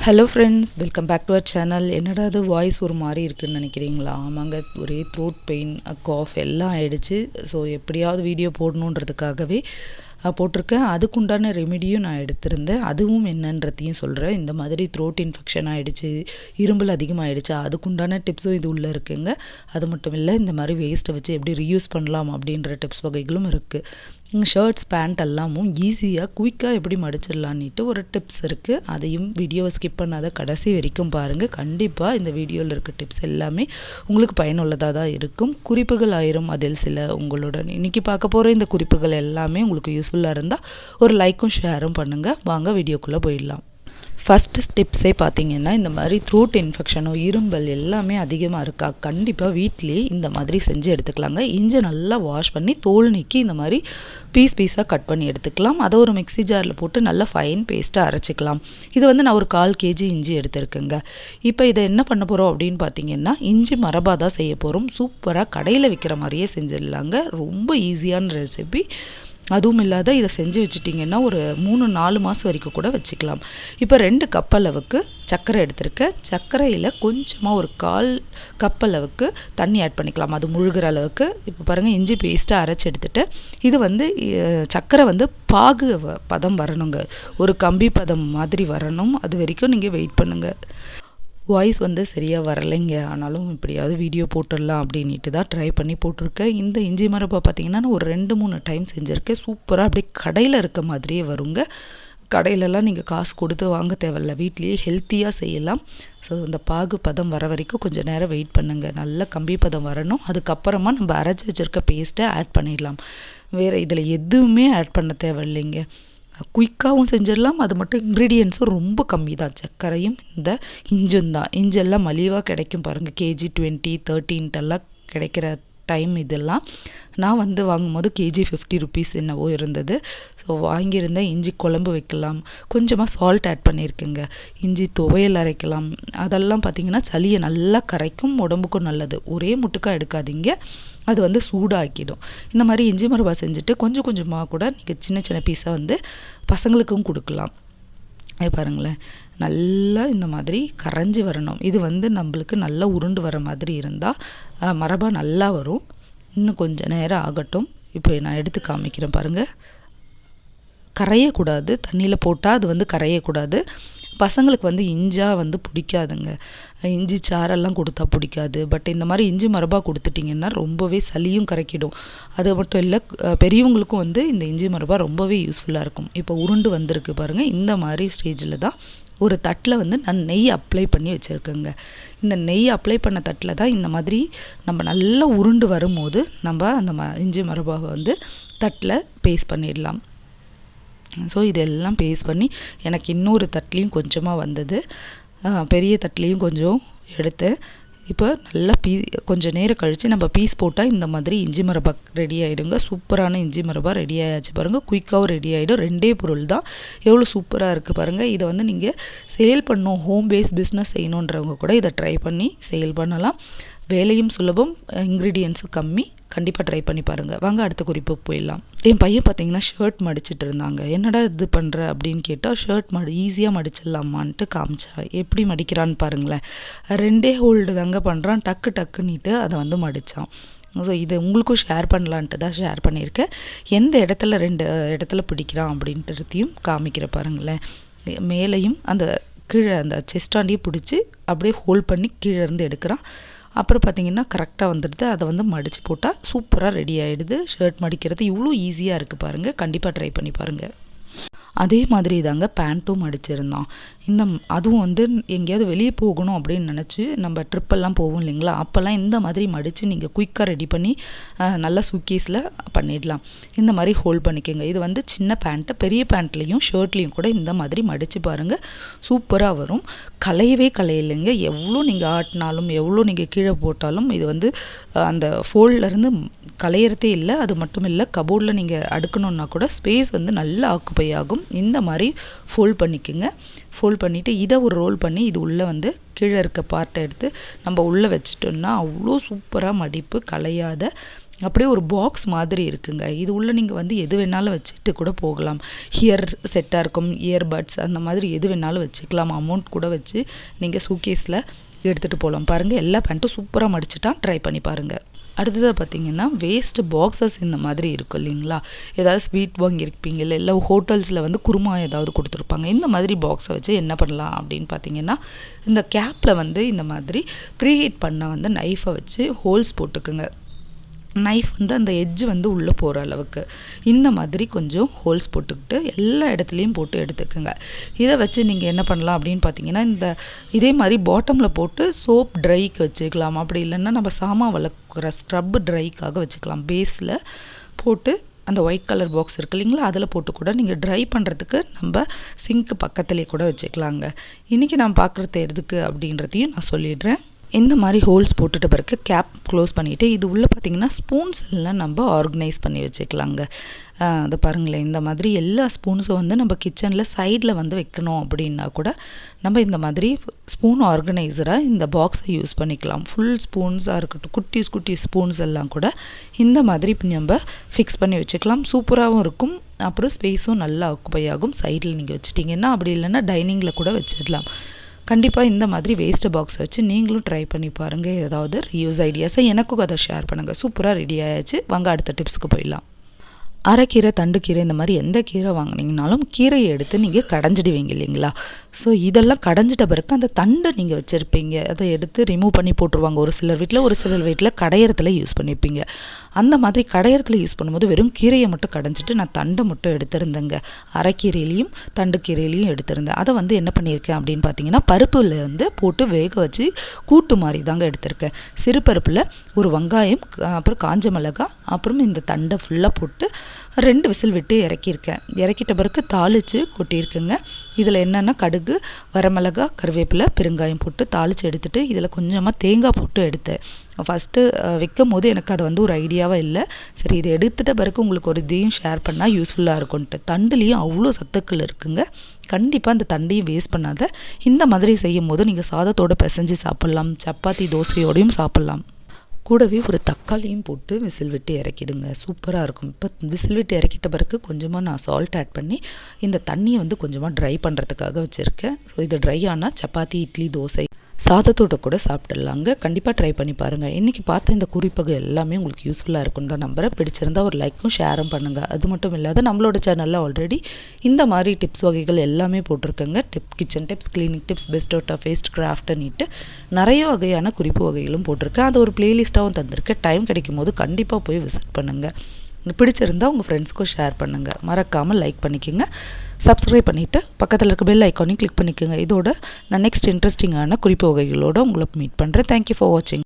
Hello friends, welcome back to our channel. என்னடா அது voice ஒரு மாதிரி இருக்குதுன்னு நினைக்கிறீங்களா? ஆமாங்க, ஒரே த்ரோட் பெயின், காஃப் எல்லாம் ஆயிடுச்சு. ஸோ எப்படியாவது வீடியோ போடணுன்றதுக்காகவே போட்டிருக்கேன். அதுக்குண்டான ரெமிடியும் நான் எடுத்திருந்தேன். அதுவும் என்னன்றதையும் சொல்கிறேன். இந்த மாதிரி த்ரோட் இன்ஃபெக்ஷன் ஆகிடுச்சு, இரும்பல் அதிகமாகிடுச்சா, அதுக்குண்டான டிப்ஸும் இது உள்ளே இருக்குங்க. அது மட்டும் இல்லை, இந்த மாதிரி வேஸ்ட்டை வச்சு எப்படி ரீயூஸ் பண்ணலாம் அப்படின்ற டிப்ஸ் வகைகளும் இருக்குது. ஷர்ட்ஸ் பேண்ட் எல்லாமும் ஈஸியாக குயிக்காக எப்படி மடிச்சிடலான்ட்டு ஒரு டிப்ஸ் இருக்குது. அதையும் வீடியோவை ஸ்கிப் பண்ணாத கடைசி வரைக்கும் பாருங்கள். கண்டிப்பாக இந்த வீடியோவில் இருக்க டிப்ஸ் எல்லாமே உங்களுக்கு பயனுள்ளதாக தான் இருக்கும். குறிப்புகள் ஆயிரும் அதில் சில உங்களுடன். இன்றைக்கி பார்க்க போகிற இந்த குறிப்புகள் எல்லாமே உங்களுக்கு யூஸ்ஃபுல்லாக இருந்தால் ஒரு லைக்கும் ஷேரும் பண்ணுங்கள். வாங்க வீடியோக்குள்ளே போயிடலாம். ஃபஸ்ட்டு ஸ்டெப்ஸே பார்த்தீங்கன்னா, இந்த மாதிரி த்ரோட் இன்ஃபெக்ஷனோ இரும்பல் எல்லாமே அதிகமாக இருக்கா, கண்டிப்பாக வீட்டிலேயே இந்த மாதிரி செஞ்சு எடுத்துக்கலாங்க. இஞ்சி நல்லா வாஷ் பண்ணி தோல் நீக்கி இந்த மாதிரி பீஸாக கட் பண்ணி எடுத்துக்கலாம். அதை ஒரு மிக்ஸி ஜாரில் போட்டு நல்லா ஃபைன் பேஸ்ட்டாக அரைச்சிக்கலாம். இது வந்து நான் ஒரு 1/4 kg இஞ்சி எடுத்துருக்கேங்க. இப்போ இதை என்ன பண்ண போகிறோம் அப்படின்னு பார்த்தீங்கன்னா, இஞ்சி மரபா தான் செய்ய போகிறோம். சூப்பராக கடையில் விற்கிற மாதிரியே செஞ்சிடலாங்க. ரொம்ப ஈஸியான ரெசிபி. அதுவும் இல்லாத இதை செஞ்சு வச்சுட்டிங்கன்னா ஒரு 3-4 மாதம் வரைக்கும் கூட வச்சுக்கலாம். இப்போ 2 கப் அளவுக்கு சர்க்கரை எடுத்திருக்கேன். சர்க்கரையில் கொஞ்சமாக ஒரு 1/4 கப் அளவுக்கு தண்ணி ஆட் பண்ணிக்கலாம், அது முழுகிற அளவுக்கு. இப்போ பாருங்கள், இஞ்சி பேஸ்ட்டாக அரைச்சி எடுத்துகிட்டு இது வந்து சர்க்கரை வந்து பாகு பதம் வரணுங்க. ஒரு கம்பி பதம் மாதிரி வரணும். அது வரைக்கும் நீங்கள் வெயிட் பண்ணுங்கள். வாய்ஸ் வந்து சரியாக வரலைங்க, ஆனாலும் இப்படியாவது வீடியோ போட்டுடலாம் அப்படின்ட்டு தான் ட்ரை பண்ணி போட்டிருக்கேன். இந்த இஞ்சி மரப்பா பார்த்திங்கன்னா நான் ஒரு 2-3 டைம் செஞ்சுருக்கேன். சூப்பராக அப்படியே கடையில் இருக்க மாதிரியே வருங்க. கடையிலலாம் நீங்கள் காசு கொடுத்து வாங்க தேவையில்ல, வீட்லேயே ஹெல்த்தியாக செய்யலாம். ஸோ இந்த பாகு பதம் வர வரைக்கும் கொஞ்சம் நேரம் வெயிட் பண்ணுங்கள். நல்ல கம்பி பதம் வரணும். அதுக்கப்புறமா நம்ம அரைச்சி வச்சுருக்க பேஸ்ட்டை ஆட் பண்ணிடலாம். வேறு இதில் எதுவுமே ஆட் பண்ண தேவையில்லைங்க. குயிக்காகவும் செஞ்சிடலாம். அது மட்டும் இன்க்ரீடியன்ஸும் ரொம்ப கம்மி தான். சர்க்கரையும் இந்த இஞ்சும் தான். இஞ்செல்லாம் மலிவாக கிடைக்கும் பாருங்கள். கேஜி 20, 13 கிடைக்கிற டைம் இதெல்லாம். நான் வந்து வாங்கும்போது கேஜி 50 ருபீஸ் என்னவோ இருந்தது. ஸோ வாங்கியிருந்தேன். இஞ்சி குழம்பு வைக்கலாம், கொஞ்சமாக சால்ட் ஆட் பண்ணியிருக்குங்க. இஞ்சி துவையல் அரைக்கலாம். அதெல்லாம் பார்த்திங்கன்னா சளியை நல்லா கரைக்கும், உடம்புக்கும் நல்லது. ஒரே முட்டுக்காக எடுக்காதீங்க, அது வந்து சூடாக்கிடும். இந்த மாதிரி இஞ்சி மரபா செஞ்சுட்டு கொஞ்சம் கொஞ்சமாக கூட நீங்கள் சின்ன சின்ன பீஸாக வந்து பசங்களுக்கும் கொடுக்கலாம். பாருங்களேன், நல்லா இந்த மாதிரி கரைஞ்சி வரணும். இது வந்து நம்மளுக்கு நல்லா உருண்டு வர மாதிரி இருந்தால் மரபா நல்லா வரும். இன்னும் கொஞ்சம் நேரம் ஆகட்டும். இப்போ நான் எடுத்து காமிக்கிறேன் பாருங்கள். கரையக்கூடாது, தண்ணியில் போட்டால் அது வந்து கரையக்கூடாது. பசங்களுக்கு வந்து இஞ்சாக வந்து பிடிக்காதுங்க. இஞ்சி சாரெல்லாம் கொடுத்தா பிடிக்காது. பட் இந்த மாதிரி இஞ்சி மரபா கொடுத்துட்டிங்கன்னா ரொம்பவே சளியும் கரைக்கிடும். அது மட்டும் இல்லை, பெரியவங்களுக்கும் வந்து இந்த இஞ்சி மரபா ரொம்பவே யூஸ்ஃபுல்லாக இருக்கும். இப்போ உருண்டு வந்திருக்கு பாருங்கள். இந்த மாதிரி ஸ்டேஜில் தான் ஒரு தட்டில் வந்து நான் நெய் அப்ளை பண்ணி வச்சுருக்கேங்க. இந்த நெய் அப்ளை பண்ண தட்டில் தான் இந்த மாதிரி நம்ம நல்லா உருண்டு வரும்போது நம்ம அந்த இஞ்சி மரபாவை வந்து தட்டில் பேஸ்ட் பண்ணிடலாம். ஸோ இதெல்லாம் பேஸ்ட் பண்ணி எனக்கு இன்னொரு தட்டுலேயும் கொஞ்சமாக வந்தது. பெரிய தட்டுலேயும் கொஞ்சம் எடுத்தேன். இப்போ நல்லா கொஞ்சம் நேரம் கழித்து நம்ம பீஸ் போட்டால் இந்த மாதிரி இஞ்சி மரபா ரெடி ஆகிடுங்க. சூப்பரான இஞ்சி மரபா ரெடி ஆகிடுச்சு பாருங்கள். குயிக்காகவும் ரெடி ஆகிடும். 2 பொருள் தான், எவ்வளோ சூப்பராக இருக்குது பாருங்கள். இதை வந்து நீங்கள் சேல் பண்ணணும், ஹோம் பேஸ் பிஸ்னஸ் செய்யணுன்றவங்க கூட இதை ட்ரை பண்ணி சேல் பண்ணலாம். வேலையும் சுலபம், இன்க்ரீடியன்ஸும் கம்மி. கண்டிப்பாக ட்ரை பண்ணி பாருங்கள். வாங்க அடுத்த குறிப்பு போயிடலாம். என் பையன் பார்த்தீங்கன்னா ஷர்ட் மடிச்சிட்டு இருந்தாங்க. என்னடா இது பண்ணுற அப்படின்னு கேட்டால், ஷர்ட் ஈஸியாக மடிச்சிடலாமான்ட்டு காமிச்சா. எப்படி மடிக்கிறான்னு பாருங்களேன். 2 ஹோல்டு தாங்க பண்ணுறான். டக்குன்னுட்டு அதை வந்து மடித்தான். ஸோ இது உங்களுக்கும் ஷேர் பண்ணலான்ட்டு தான் ஷேர் பண்ணியிருக்கேன். எந்த இடத்துல 2 இடத்துல பிடிக்கிறான் அப்படின்றதையும் காமிக்கிற பாருங்களேன். மேலேயும் அந்த கீழே அந்த செஸ்டாண்டியே பிடிச்சி அப்படியே ஹோல்ட் பண்ணி கீழே இருந்து எடுக்கிறான். அப்புறம் பார்த்திங்கன்னா கரெக்டாக வந்துடுது. அதை வந்து மடித்து போட்டால் சூப்பராக ரெடி ஆகிடுது. ஷர்ட் மடிக்கிறது இவ்வளோ ஈஸியாக இருக்குது பாருங்கள். கண்டிப்பாக ட்ரை பண்ணி பாருங்கள். அதே மாதிரி தாங்க பேண்ட்டும் மடிச்சிருந்தான். அதுவும் வந்து எங்கேயாவது வெளியே போகணும் அப்படின்னு நினச்சி நம்ம ட்ரிப்பெல்லாம் போவோம் இல்லைங்களா, அப்போல்லாம் இந்த மாதிரி மடித்து நீங்கள் குயிக்காக ரெடி பண்ணி நல்லா சூட்கேஸில் பண்ணிடலாம். இந்த மாதிரி ஹோல்ட் பண்ணிக்கோங்க. இது வந்து சின்ன பேண்ட்டு, பெரிய பேண்ட்லேயும் ஷர்ட்லேயும் கூட இந்த மாதிரி மடித்து பாருங்கள், சூப்பராக வரும். கலையவே கலையில்லைங்க. எவ்வளோ நீங்கள் ஆட்டினாலும் எவ்வளோ நீங்கள் கீழே போட்டாலும் இது வந்து அந்த ஃபோல்ட்லேருந்து கலையிறதே இல்லை. அது மட்டும் இல்லை, கபோர்டில் நீங்கள் அடுக்கணுன்னா கூட ஸ்பேஸ் வந்து நல்லா ஆக்குப்பை ஆகும். இந்த மாதிரி ஃபோல்ட் பண்ணிக்கோங்க. ஃபோல்ட் பண்ணிவிட்டு இதை ஒரு ரோல் பண்ணி இது உள்ளே வந்து கீழே இருக்க பார்ட்டை எடுத்து நம்ம உள்ளே வச்சிட்டோம்னா அவ்வளோ சூப்பராக மடிப்பு கலையாத அப்படியே ஒரு பாக்ஸ் மாதிரி இருக்குங்க. இது உள்ள நீங்கள் வந்து எது வேணாலும் வச்சுட்டு கூட போகலாம். ஹியர் செட்டாக இருக்கும், இயர்பட்ஸ் அந்த மாதிரி எது வேணாலும் வச்சுக்கலாம். அமௌண்ட் கூட வச்சு நீங்கள் சூட்கேஸில் எடுத்துகிட்டு போகலாம். பாருங்கள், எல்லா பேண்ட்டும் சூப்பராக மடிச்சுட்டா, ட்ரை பண்ணி பாருங்கள். அடுத்ததாக பார்த்தீங்கன்னா வேஸ்ட்டு பாக்ஸஸ் இந்த மாதிரி இருக்கும் இல்லைங்களா, ஏதாவது ஸ்வீட் வாங்கியிருப்பீங்க இல்லை ஹோட்டல்ஸில் வந்து குருமா ஏதாவது கொடுத்துருப்பாங்க. இந்த மாதிரி பாக்ஸை வச்சு என்ன பண்ணலாம் அப்படின்னு பார்த்தீங்கன்னா, இந்த கேப்பில் வந்து இந்த மாதிரி ப்ரீஹீட் பண்ண வந்து நைஃபை வச்சு ஹோல்ஸ் போட்டுக்குங்க. நைஃப் வந்து அந்த எட்ஜ் வந்து உள்ளே போகிற அளவுக்கு இந்த மாதிரி கொஞ்சம் ஹோல்ஸ் போட்டுக்கிட்டு எல்லா இடத்துலையும் போட்டு எடுத்துக்கோங்க. இதை வச்சு நீங்கள் என்ன பண்ணலாம் அப்படின்னு பார்த்தீங்கன்னா, இதே மாதிரி பாட்டமில் போட்டு சோப் ட்ரைக்கு வச்சுக்கலாம். அப்படி இல்லைன்னா நம்ம சாமான் வளர்க்குற ஸ்க்ரப் ட்ரைக்காக வச்சுக்கலாம். பேஸில் போட்டு அந்த ஒயிட் கலர் பாக்ஸ் இருக்குது இல்லைங்களா, அதில் போட்டு கூட நீங்கள் ட்ரை பண்ணுறதுக்கு நம்ம சிங்க்கு பக்கத்துலேயே கூட வச்சுக்கலாங்க. இன்றைக்கி நான் பார்க்குறது எதுக்கு அப்படின்றதையும் நான் சொல்லிடுறேன். இந்த மாதிரி ஹோல்ஸ் போட்டுட்ட பிறகு கேப் க்ளோஸ் பண்ணிவிட்டு இது உள்ளே பார்த்திங்கன்னா ஸ்பூன்ஸ் எல்லாம் நம்ம ஆர்கனைஸ் பண்ணி வச்சுக்கலாங்க. அதை பாருங்களேன், இந்த மாதிரி எல்லா ஸ்பூன்ஸும் வந்து நம்ம கிச்சனில் சைடில் வந்து வைக்கணும் அப்படின்னா கூட நம்ம இந்த மாதிரி ஸ்பூன் ஆர்கனைசராக இந்த பாக்ஸை யூஸ் பண்ணிக்கலாம். ஃபுல் ஸ்பூன்ஸாக இருக்கட்டும், குட்டி ஸ்பூன்ஸ் எல்லாம் கூட இந்த மாதிரி நம்ம ஃபிக்ஸ் பண்ணி வச்சுக்கலாம். சூப்பராகவும் இருக்கும். அப்புறம் ஸ்பேஸும் நல்லா ஆக்குபை ஆகும். சைடில் நீங்கள் வச்சுட்டிங்கன்னா, அப்படி இல்லைன்னா டைனிங்கில் கூட வச்சிடலாம். கண்டிப்பாக இந்த மாதிரி வேஸ்ட் பாக்ஸ் வச்சு நீங்களும் ட்ரை பண்ணி பாருங்கள். ஏதாவது ரியூஸ் ஐடியாஸை எனக்கும் அதை ஷேர் பண்ணுங்கள். சூப்பராக ரெடி ஆயாச்சு. வாங்க அடுத்த டிப்ஸ்க்கு போயிடலாம். அரைக்கீரை, தண்டுக்கீரை, இந்த மாதிரி எந்த கீரை வாங்கினீங்கனாலும் கீரையை எடுத்து நீங்கள் கடைஞ்சிடுவீங்க இல்லைங்களா. ஸோ இதெல்லாம் கடைஞ்சிட்ட பிறகு அந்த தண்டை நீங்கள் வச்சுருப்பீங்க, அதை எடுத்து ரிமூவ் பண்ணி போட்டுருவாங்க. ஒரு சிலர் வீட்டில் கடையறத்தில் யூஸ் பண்ணியிருப்பீங்க. அந்த மாதிரி கடையறத்தில் யூஸ் பண்ணும்போது வெறும் கீரையை மட்டும் கடைஞ்சிட்டு நான் தண்டை மட்டும் எடுத்திருந்தேங்க. அரைக்கீரையிலையும் தண்டுக்கீரையிலையும் எடுத்திருந்தேன். அதை வந்து என்ன பண்ணியிருக்கேன் அப்படின்னு பார்த்தீங்கன்னா, பருப்பில் வந்து போட்டு வேக வச்சு கூட்டு மாதிரி தாங்க எடுத்திருக்கேன். சிறு பருப்பில் ஒரு வெங்காயம், அப்புறம் காஞ்ச மிளகாய், அப்புறம் இந்த தண்டை ஃபுல்லாக போட்டு 2 விசில் விட்டு இறக்கியிருக்கேன். இறக்கிட்ட பிறகு தாளித்து கொட்டியிருக்குங்க. இதில் என்னென்னா கடுகு, வரமிளகா, கருவேப்பிலை, பெருங்காயம் போட்டு தாளித்து எடுத்துகிட்டு இதில் கொஞ்சமாக தேங்காய் போட்டு எடுத்தேன். ஃபஸ்ட்டு வைக்கும் போது எனக்கு அது வந்து ஒரு ஐடியாவாக இல்லை. சரி, இதை எடுத்துகிட்ட பிறகு உங்களுக்கு ஒரு இதையும் ஷேர் பண்ணால் யூஸ்ஃபுல்லாக இருக்கும்ன்ட்டு. தண்டுலேயும் அவ்வளோ சத்துக்கள் இருக்குங்க. கண்டிப்பாக அந்த தண்டையும் வேஸ்ட் பண்ணாத. இந்த மாதிரி செய்யும் போது நீங்கள் சாதத்தோடு பிசைஞ்சு சாப்பிட்லாம், சப்பாத்தி தோசையோடையும் சாப்பிட்லாம். கூடவே ஒரு தக்காளியும் போட்டு விசில் விட்டு இறக்கிடுங்க. சூப்பராக இருக்கும். இப்போ விசில் விட்டு இறக்கிட்ட பிறகு கொஞ்சமாக நான் சால்ட் ஆட் பண்ணி இந்த தண்ணியை வந்து கொஞ்சமாக ட்ரை பண்ணுறதுக்காக வச்சுருக்கேன். ஸோ இது ட்ரை ஆனால் சப்பாத்தி, இட்லி, தோசை, சாதத்தோட கூட சாப்பிட்டுடலாங்க. கண்டிப்பாக ட்ரை பண்ணி பாருங்கள். இன்றைக்கி பார்த்த இந்த குறிப்புகள் எல்லாமே உங்களுக்கு யூஸ்ஃபுல்லாக இருக்குன்னு தான் நம்புகிறேன். பிடிச்சிருந்தால் ஒரு லைக்கும் ஷேரும் பண்ணுங்கள். அது மட்டும் இல்லாத நம்மளோட சேனலில் ஆல்ரெடி இந்த மாதிரி டிப்ஸ் வகைகள் எல்லாமே போட்டிருக்கேங்க. Kitchen tips, cleaning tips, best out of waste, கிராஃப்ட்னிட்டு நிறைய வகையான குறிப்பு வகைகளும் போட்டிருக்கேன். அது ஒரு பிளேலிஸ்ட்டாகவும் தந்திருக்கேன். டைம் கிடைக்கும் போது கண்டிப்பாக போய் விசிட் பண்ணுங்கள். பிடிச்சிருந்தால் உங்கள் ஃப்ரெண்ட்ஸ்க்கும் ஷேர் பண்ணுங்கள். மறக்காமல் லைக் பண்ணிக்கோங்க, சப்ஸ்கிரைப் பண்ணிவிட்டு பக்கத்தில் இருக்க பெல் ஐக்கானையும் கிளிக் பண்ணிக்கோங்க. இதோட நான் நெக்ஸ்ட் இன்ட்ரெஸ்டிங்கான குறிப்பு வகைகளோடு உங்களை மீட் பண்ணுறேன். தேங்க்யூ ஃபார் வாட்சிங்.